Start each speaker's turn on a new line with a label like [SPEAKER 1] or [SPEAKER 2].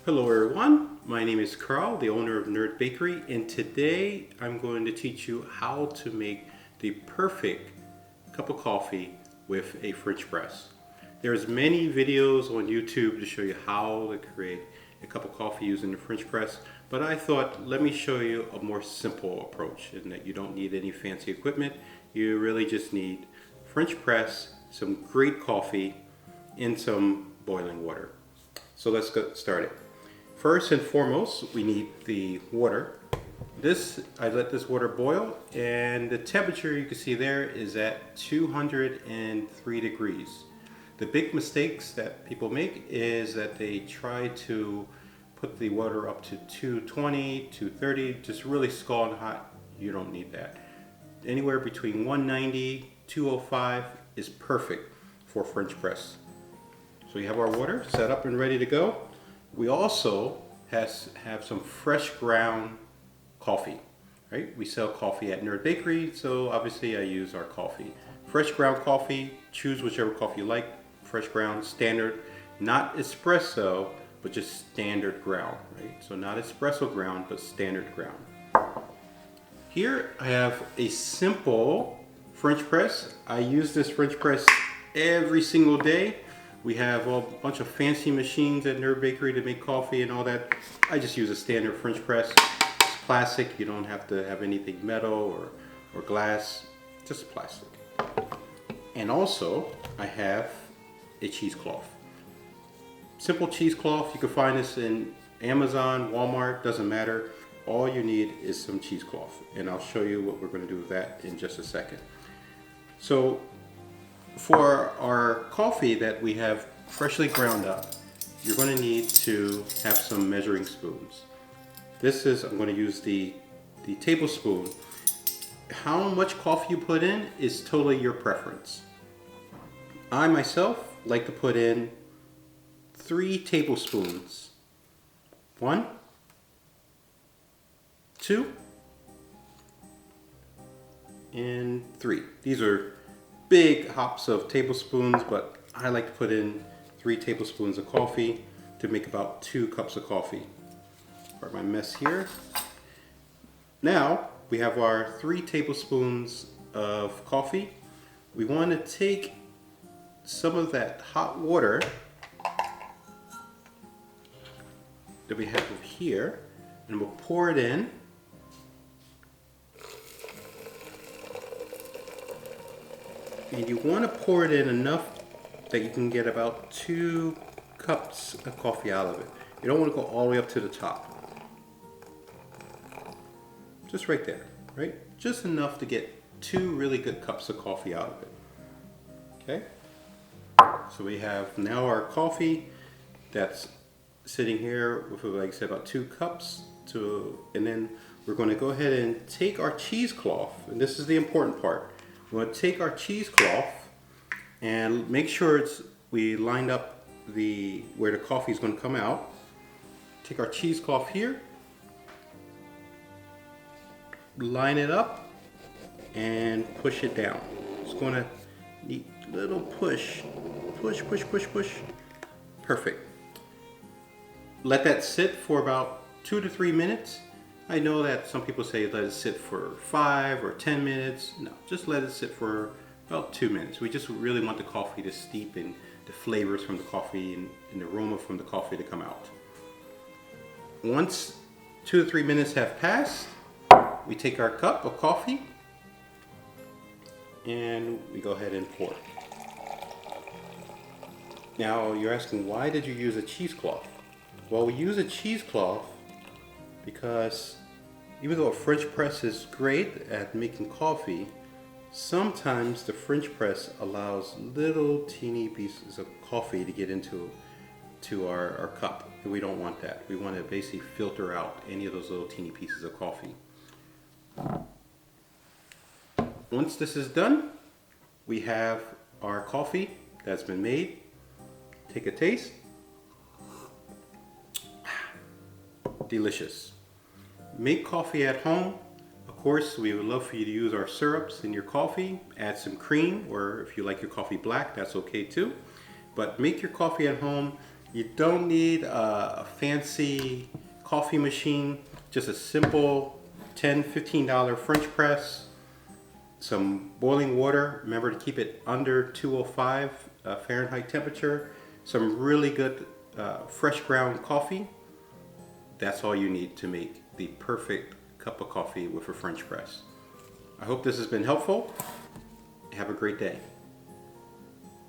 [SPEAKER 1] Hello everyone, my name is Carl, the owner of Nerd Bakery, and today I'm going to teach you how to make the perfect cup of coffee with a French press. There's many videos on YouTube to show you how to create a cup of coffee using the French press, but I thought let me show you a more simple approach in that you don't need any fancy equipment. You really just need French press, some great coffee, and some boiling water. So let's get started. First and foremost, we need the water. I let this water boil, and the temperature you can see there is at 203 degrees. The big mistakes that people make is that they try to put the water up to 220, 230, just really scalding hot. You don't need that. Anywhere between 190, 205 is perfect for French press. So we have our water set up and ready to go. We also have some fresh ground coffee, right? We sell coffee at Nerd Bakery, so obviously I use our coffee. Fresh ground coffee, choose whichever coffee you like. Fresh ground, standard, not espresso, but just standard ground, right? So not espresso ground, but standard ground. Here I have a simple French press. I use this French press every single day. We have a bunch of fancy machines at Nerd Bakery to make coffee and all that. I just use a standard French press. It's plastic. You don't have to have anything metal or glass, just plastic. And also, I have a cheesecloth. Simple cheesecloth. You can find this in Amazon, Walmart, doesn't matter. All you need is some cheesecloth. And I'll show you what we're going to do with that in just a second. So, for our coffee that we have freshly ground up, you're going to need to have some measuring spoons. I'm going to use the tablespoon. How much coffee you put in is totally your preference. I myself like to put in 3 tablespoons. 1, 2, and 3. These are big hops of tablespoons, but I like to put in 3 tablespoons of coffee to make about 2 cups of coffee. Start my mess here. Now we have our 3 tablespoons of coffee. We want to take some of that hot water that we have here, and we'll pour it in. And you want to pour it in enough that you can get about 2 cups of coffee out of it. You don't want to go all the way up to the top. Just right there, right? Just enough to get 2 really good cups of coffee out of it. Okay? So we have now our coffee that's sitting here with, like I said, about 2 cups. And then we're going to go ahead and take our cheesecloth, and this is the important part. We're going to take our cheesecloth and make sure we lined up where the coffee is going to come out. Take our cheesecloth here, line it up, and push it down. It's going to need a little push. Push, push, push, push. Perfect. Let that sit for about 2 to 3 minutes. I know that some people say let it sit for 5 or 10 minutes. No, just let it sit for about 2 minutes. We just really want the coffee to steep in the flavors from the coffee and the aroma from the coffee to come out. Once 2 to 3 minutes have passed, we take our cup of coffee and we go ahead and pour. Now you're asking, why did you use a cheesecloth? Well, we use a cheesecloth because even though a French press is great at making coffee, sometimes the French press allows little teeny pieces of coffee to get into our cup, and we don't want that. We want to basically filter out any of those little teeny pieces of coffee. Once this is done, we have our coffee that's been made. Take a taste. Delicious. Make coffee at home. Of course, we would love for you to use our syrups in your coffee. Add some cream, or if you like your coffee black, that's okay too. But make your coffee at home You don't need a fancy coffee machine, just a simple $10, $15 French press, some boiling water. Remember to keep it under 205 Fahrenheit temperature. Some really good fresh ground coffee. That's all you need to make the perfect cup of coffee with a French press. I hope this has been helpful. Have a great day.